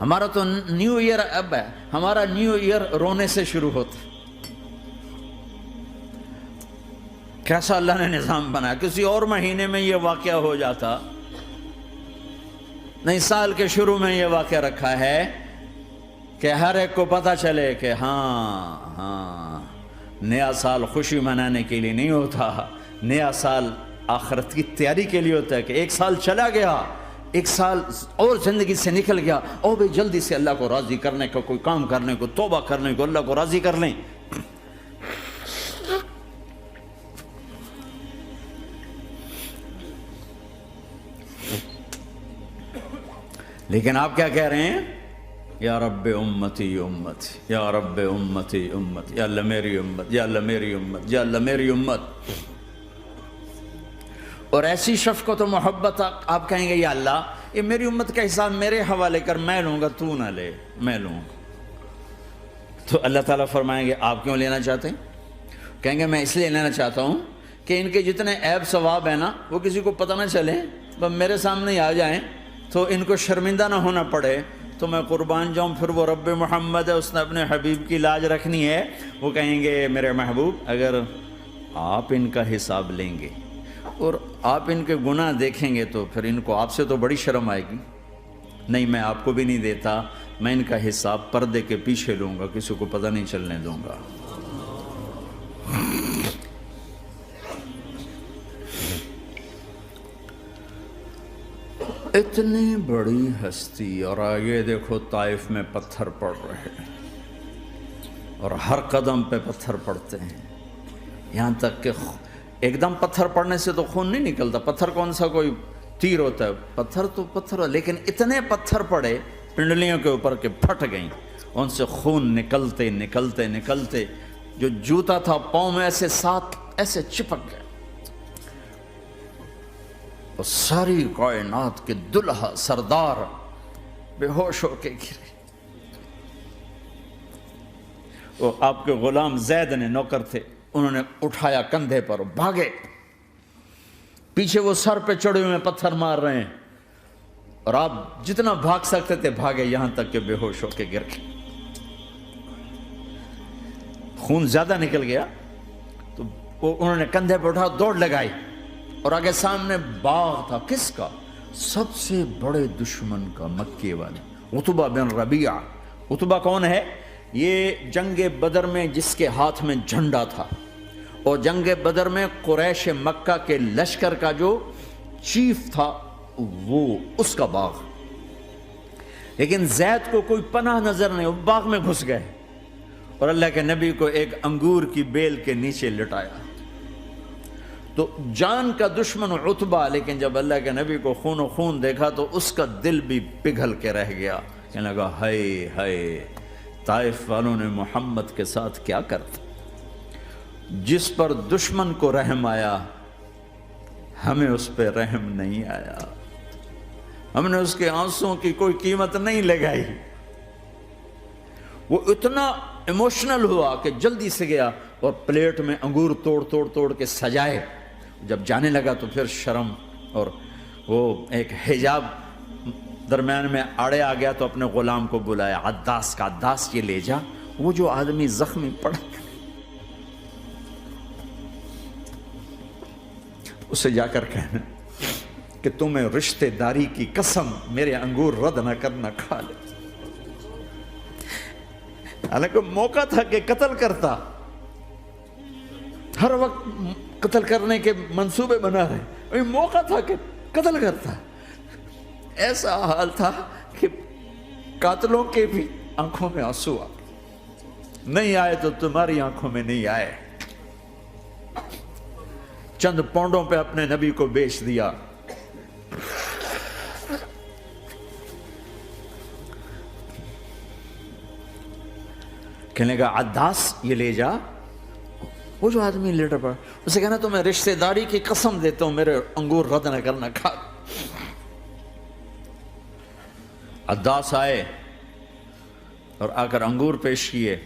ہمارا تو new year اب ہے، ہمارا نیو ایئر رونے سے شروع ہوتا. کیسا اللہ نے نظام بنایا. کسی اور مہینے میں یہ واقعہ ہو جاتا، نہیں سال کے شروع میں یہ واقعہ رکھا ہے کہ ہر ایک کو پتہ چلے کہ ہاں نیا سال خوشی منانے کے لیے نہیں ہوتا، نیا سال آخرت کی تیاری کے لیے ہوتا ہے. کہ ایک سال چلا گیا، ایک سال اور زندگی سے نکل گیا، اور بھی جلدی سے اللہ کو راضی کرنے کا کوئی کام کرنے کو، توبہ کرنے کو، اللہ کو راضی کر لیں. لیکن آپ کیا کہہ رہے ہیں؟ یا رب امتی امتی، یا رب امتی امتی، یا اللہ میری امت، یا اللہ میری امت، یا اللہ میری امت. اور ایسی شفقت و محبت آپ کہیں گے یا اللہ یہ میری امت کا حساب میرے حوالے کر، میں لوں گا، تو نہ لے، میں لوں گا. تو اللہ تعالیٰ فرمائیں گے آپ کیوں لینا چاہتے ہیں؟ کہیں گے میں اس لیے لینا چاہتا ہوں کہ ان کے جتنے عیب ثواب ہیں نا وہ کسی کو پتہ نہ چلے، بس میرے سامنے ہی آ جائیں تو ان کو شرمندہ نہ ہونا پڑے، تو میں قربان جاؤں. پھر وہ رب محمد ہے، اس نے اپنے حبیب کی لاج رکھنی ہے. وہ کہیں گے میرے محبوب اگر آپ ان کا حساب لیں گے اور آپ ان کے گناہ دیکھیں گے تو پھر ان کو آپ سے تو بڑی شرم آئے گی. نہیں میں آپ کو بھی نہیں دیتا، میں ان کا حساب پردے کے پیچھے لوں گا، کسی کو پتہ نہیں چلنے دوں گا. اتنی بڑی ہستی، اور آگے دیکھو طائف میں پتھر پڑ رہے ہیں اور ہر قدم پہ پتھر پڑتے ہیں، یہاں تک کہ ایک دم پتھر پڑنے سے تو خون نہیں نکلتا. پتھر کون سا کوئی تیر ہوتا ہے؟ پتھر تو پتھر، لیکن اتنے پتھر پڑے پنڈلیوں کے اوپر کہ پھٹ گئیں، ان سے خون نکلتے نکلتے نکلتے جو جوتا تھا پاؤں میں ایسے ساتھ ایسے چپک گئے. اور ساری کائنات کے دلہا سردار بے ہوش ہو کے گرے. وہ آپ کے غلام زید نے نوکر تھے، انہوں نے اٹھایا کندھے پر، بھاگے. پیچھے وہ سر پہ چڑھے ہوئے پتھر مار رہے ہیں، اور آپ جتنا بھاگ سکتے تھے بھاگے، یہاں تک کہ بے ہوش ہو کے گر گئے. خون زیادہ نکل گیا تو انہوں نے کندھے پہ اٹھا دوڑ لگائی، اور آگے سامنے باغ تھا. کس کا؟ سب سے بڑے دشمن کا، مکے والے عتبہ بن ربیعہ. عتبہ کون ہے؟ یہ جنگ بدر میں جس کے ہاتھ میں جھنڈا تھا، اور جنگ بدر میں قریش مکہ کے لشکر کا جو چیف تھا وہ اس کا باغ. لیکن زید کو کوئی پناہ نظر نہیں، وہ باغ میں گھس گئے اور اللہ کے نبی کو ایک انگور کی بیل کے نیچے لٹایا. تو جان کا دشمن عتبہ، لیکن جب اللہ کے نبی کو خون و خون دیکھا تو اس کا دل بھی پگھل کے رہ گیا. کہنے لگا ہائے ہائے، طائف والوں نے محمد کے ساتھ کیا کرتا. جس پر دشمن کو رحم آیا ہمیں اس پہ رحم نہیں آیا، ہم نے اس کے آنسوں کی کوئی قیمت نہیں لگائی. وہ اتنا ایموشنل ہوا کہ جلدی سے گیا اور پلیٹ میں انگور توڑ کے سجائے. جب جانے لگا تو پھر شرم اور وہ ایک حجاب درمیان میں آڑے آ گیا، تو اپنے غلام کو بلایا، عداس کا. عداس یہ لے جا وہ جو آدمی زخمی پڑا، اسے جا کر کہنا کہ تمہیں رشتہ داری کی قسم میرے انگور رد نہ کرنا، کھا لے. حالانکہ موقع تھا کہ قتل کرتا، ہر وقت قتل کرنے کے منصوبے بنا رہے، موقع تھا کہ قتل کرتا. ایسا حال تھا کہ قاتلوں کے بھی آنکھوں میں آنسو آ نہیں آئے تو تمہاری آنکھوں میں نہیں آئے. چند پونڈوں پہ اپنے نبی کو بیچ دیا. کہنے کا عداس یہ لے جا. وہ جو آدمی لیٹر پڑا، اسے کہنا تو میں رشتہ داری کی قسم دیتا ہوں میرے انگور رد نہ کرنا، کھا. عداس آئے اور آ کر انگور پیش کیے.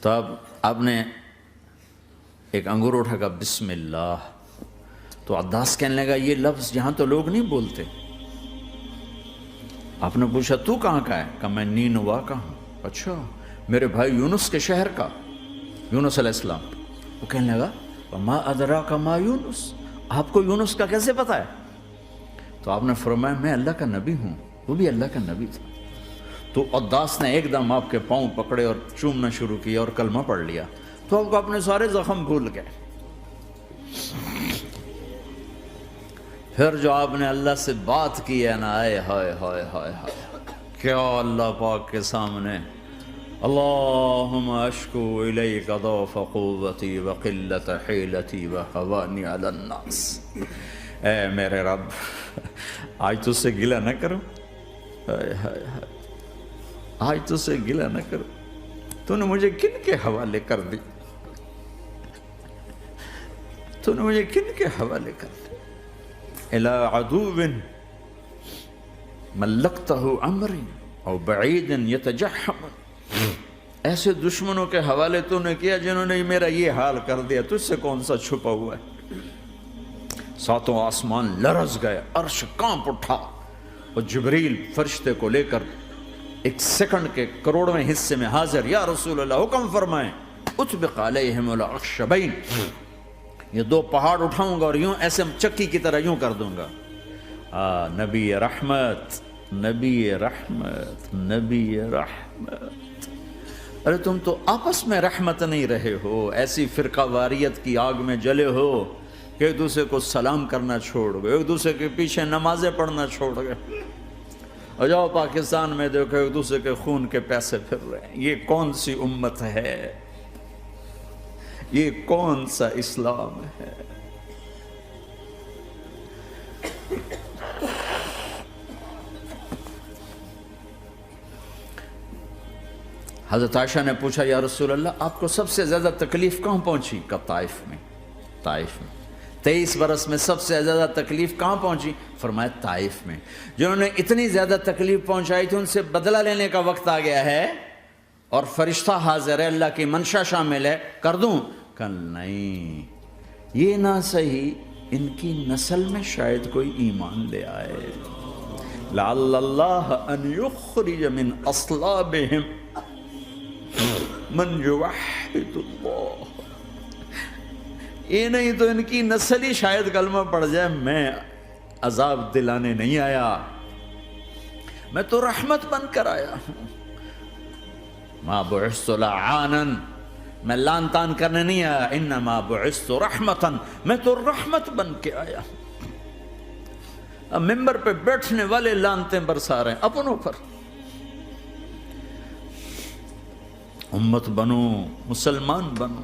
تو اب آپ نے ایک انگور اٹھا کر بسم اللہ. تو عداس کہنے لگا یہ لفظ یہاں تو لوگ نہیں بولتے، آپ نے پوچھا تو کہاں کا ہے؟ کہا میں نینوا کا ہوں۔ اچھا، میرے بھائی یونس کے شہر کا، یونس علیہ السلام۔ وہ کہنے لگا وما ادراک ما یونس، آپ کو یونس کا کیسے پتا ہے؟ تو آپ نے فرمایا میں اللہ کا نبی ہوں، وہ بھی اللہ کا نبی تھا۔ تو عداس نے ایک دم آپ کے پاؤں پکڑے اور چومنا شروع کیا اور کلمہ پڑھ لیا، تو آپ کو اپنے سارے زخم بھول گئے۔ پھر جو آپ نے اللہ سے بات کی ہے نا، آئے ہائے ہائے ہائے ہائے، کیا اللہ پاک کے سامنے اللہم اشکو الیک ضعف قوتی وقلت حیلتی وہوانی علی الناس، اے میرے رب آج تجھ سے گلہ نہ کروں، آج تجھ سے گلہ نہ کروں، تو نے مجھے کن کے حوالے کر دی، تو نے مجھے کن کے حوالے کر دی، الى عدو ملکتہ امری او بعید یتجحم، ایسے دشمنوں کے حوالے تو نے کیا جنہوں نے میرا یہ حال کر دیا، تجھ سے کون سا چھپا ہوا ہے۔ ساتوں آسمان لرز گئے، عرش کانپ اٹھا، اور جبریل فرشتے کو لے کر ایک سیکنڈ کے کروڑویں حصے میں حاضر، یا رسول اللہ حکم فرمائیں اطبق علیہم الاخشبین، یہ دو پہاڑ اٹھاؤں گا اور یوں ایسے چکی کی طرح یوں کر دوں گا۔ نبی رحمت، نبی رحمت، نبی رحمت، ارے تم تو آپس میں رحمت نہیں رہے ہو، ایسی فرقہ واریت کی آگ میں جلے ہو کہ ایک دوسرے کو سلام کرنا چھوڑ گئے، ایک دوسرے کے پیچھے نمازیں پڑھنا چھوڑ گئے، اور جاؤ پاکستان میں دیکھو ایک دوسرے کے خون کے پیسے پھر رہے ہیں۔ یہ کون سی امت ہے؟ یہ کون سا اسلام ہے؟ حضرت عائشہ نے پوچھا یا رسول اللہ آپ کو سب سے زیادہ تکلیف کہاں پہنچی؟ کہا طائف میں، طائف میں 23 برس میں سب سے زیادہ تکلیف کہاں پہنچی؟ فرمایا طائف میں۔ جنہوں نے اتنی زیادہ تکلیف پہنچائی تھی ان سے بدلہ لینے کا وقت آ گیا ہے، اور فرشتہ حاضر ہے، اللہ کی منشا شامل ہے، کر دوں؟ کہ نہیں، یہ نہ صحیح، ان کی نسل میں شاید کوئی ایمان لے آئے، لعل اللہ ان یخرج من اصلابہم من یوحد اللہ، یہ نہیں تو ان کی نسل ہی شاید کلمہ پڑ جائے۔ میں عذاب دلانے نہیں آیا، میں تو رحمت بن کر آیا ہوں، ما بعثت لعانا، میں لان تان کرنے نہیں آیا، انما بعثت رحمتا، میں تو رحمت بن کے آیا ہوں۔ اب ممبر پہ بیٹھنے والے لانتیں برسا رہے ہیں اپنوں پر۔ امت بنو، مسلمان بنو،